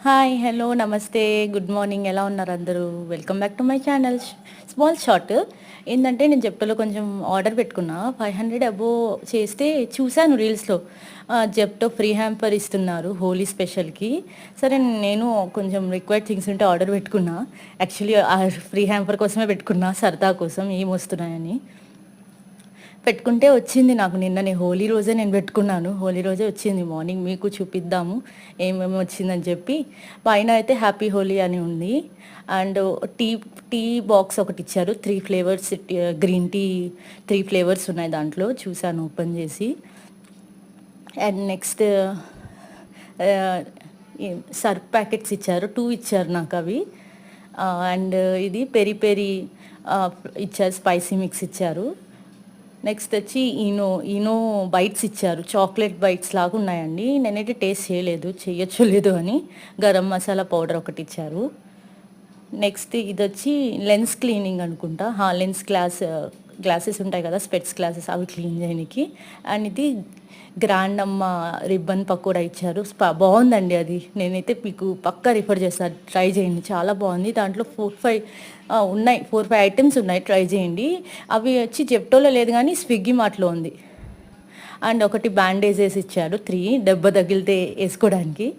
Hi, hello, నమస్తే, good morning. ఎలా ఉన్నారు అందరూ? Welcome back to my channel. Small short ఏంటంటే, నేను జెప్టోలో కొంచెం ఆర్డర్ పెట్టుకున్నా. 500 అబోవ్ చేస్తే చూశాను రీల్స్‌లో. జెప్టో ఫ్రీ హ్యాంపర్ ఇస్తున్నారు హోలీ స్పెషల్‌కి. సరే, నేను కొంచెం రిక్వైర్డ్ థింగ్స్ ఉంటే ఆర్డర్ పెట్టుకున్నా. యాక్చువల్లీ ఆ ఫ్రీ హ్యాంపర్ కోసమే పెట్టుకున్నా, సరదా కోసం ఏమొస్తున్నాయని. పెట్టుకుంటే వచ్చింది నాకు నిన్ననే. హోలీ రోజే నేను పెట్టుకున్నాను. హోలీ రోజే వచ్చింది మార్నింగ్. మీకు చూపిద్దాము ఏమేమి వచ్చిందని చెప్పి. పైన అయితే హ్యాపీ హోలీ అని ఉంది. అండ్ టీ టీ బాక్స్ ఒకటి ఇచ్చారు. 3 ఫ్లేవర్స్, గ్రీన్ టీ 3 ఫ్లేవర్స్ ఉన్నాయి దాంట్లో. చూసాను ఓపెన్ చేసి. అండ్ నెక్స్ట్ సర్ఫ్ ప్యాకెట్స్ ఇచ్చారు. 2 ఇచ్చారు నాకు అవి. అండ్ ఇది పెరి పెరి ఇచ్చారు. స్పైసీ మిక్స్ ఇచ్చారు. నెక్స్ట్ వచ్చి ఈనో బైట్స్ ఇచ్చారు. చాక్లెట్ బైట్స్ లాగా ఉన్నాయండి. నేనైతే టేస్ట్ చేయలేదు, చేయొచ్చో లేదో అని. గరం మసాలా పౌడర్ ఒకటి ఇచ్చారు. నెక్స్ట్ ఇదొచ్చి లెన్స్ క్లీనింగ్ అనుకుంటా. లెన్స్ గ్లాసెస్ ఉంటాయి కదా, స్పెట్స్ గ్లాసెస్, అవి క్లీన్ చేయడానికి. అండ్ ఇది గ్రాండ్ అమ్మ రిబ్బన్ పకోడా ఇచ్చారు. బాగుందండి అది. నేనైతే మీకు పక్కా రిఫర్ చేస్తాను, ట్రై చేయండి, చాలా బాగుంది. దాంట్లో 4-5 ఉన్నాయి, 4-5 ఐటమ్స్ ఉన్నాయి, ట్రై చేయండి. అవి వచ్చి జెప్టోలో లేదు కానీ స్విగ్గీ మార్ట్లో ఉంది. అండ్ ఒకటి బ్యాండేజెస్ ఇచ్చారు, 3 దెబ్బ తగిలితే వేసుకోవడానికి.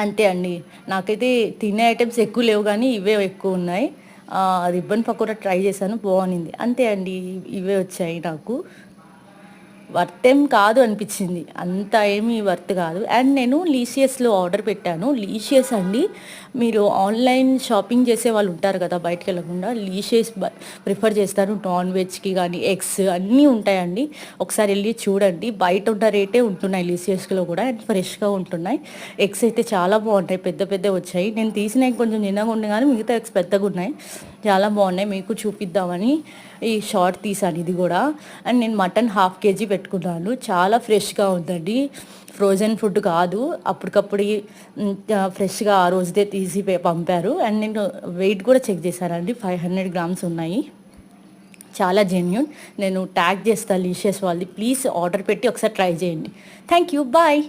అంతే అండి. నాకైతే తినే ఐటమ్స్ ఎక్కువ లేవు కానీ ఇవే ఎక్కువ ఉన్నాయి. రిబ్బన్ పకోడా ట్రై చేశాను, బాగుంది. అంతే అండి, ఇవే వచ్చాయి నాకు. వర్త్ ఏం కాదు అనిపించింది, అంత ఏమీ వర్త్ కాదు. అండ్ నేను లీషియస్లో ఆర్డర్ పెట్టాను. లీషియస్ అండి, మీరు ఆన్లైన్ షాపింగ్ చేసే వాళ్ళు ఉంటారు కదా, బయటకు వెళ్ళకుండా, లీషియస్ ప్రిఫర్ చేస్తారు. నాన్ వెజ్కి కానీ ఎగ్స్ అన్నీ ఉంటాయండి. ఒకసారి వెళ్ళి చూడండి. బయట ఉన్న రేటే ఉంటున్నాయి లీషియస్లో కూడా, అండ్ ఫ్రెష్గా ఉంటున్నాయి. ఎగ్స్ అయితే చాలా బాగుంటాయి, పెద్ద పెద్ద వచ్చాయి. నేను తీసిన కొంచెం చిన్నగా ఉన్నాయి కానీ మిగతా ఎగ్స్ పెద్దగా ఉన్నాయి, చాలా బాగున్నాయి. మీకు చూపిద్దామని ఈ షార్ట్ తీసాను ఇది కూడా. అండ్ నేను మటన్ 1/2 kg పెట్టుకున్నాను. చాలా ఫ్రెష్గా ఉందండి, ఫ్రోజన్ ఫుడ్ కాదు, అప్పటికప్పుడు ఫ్రెష్గా ఆ రోజుదే తీసి పంపారు. అండ్ నేను వెయిట్ కూడా చెక్ చేశానండి, 500 grams ఉన్నాయి. చాలా జెన్యూన్. నేను ట్యాగ్ చేస్తాను లీషియస్ వాళ్ళది. ప్లీజ్ ఆర్డర్ పెట్టి ఒకసారి ట్రై చేయండి. Thank you, bye.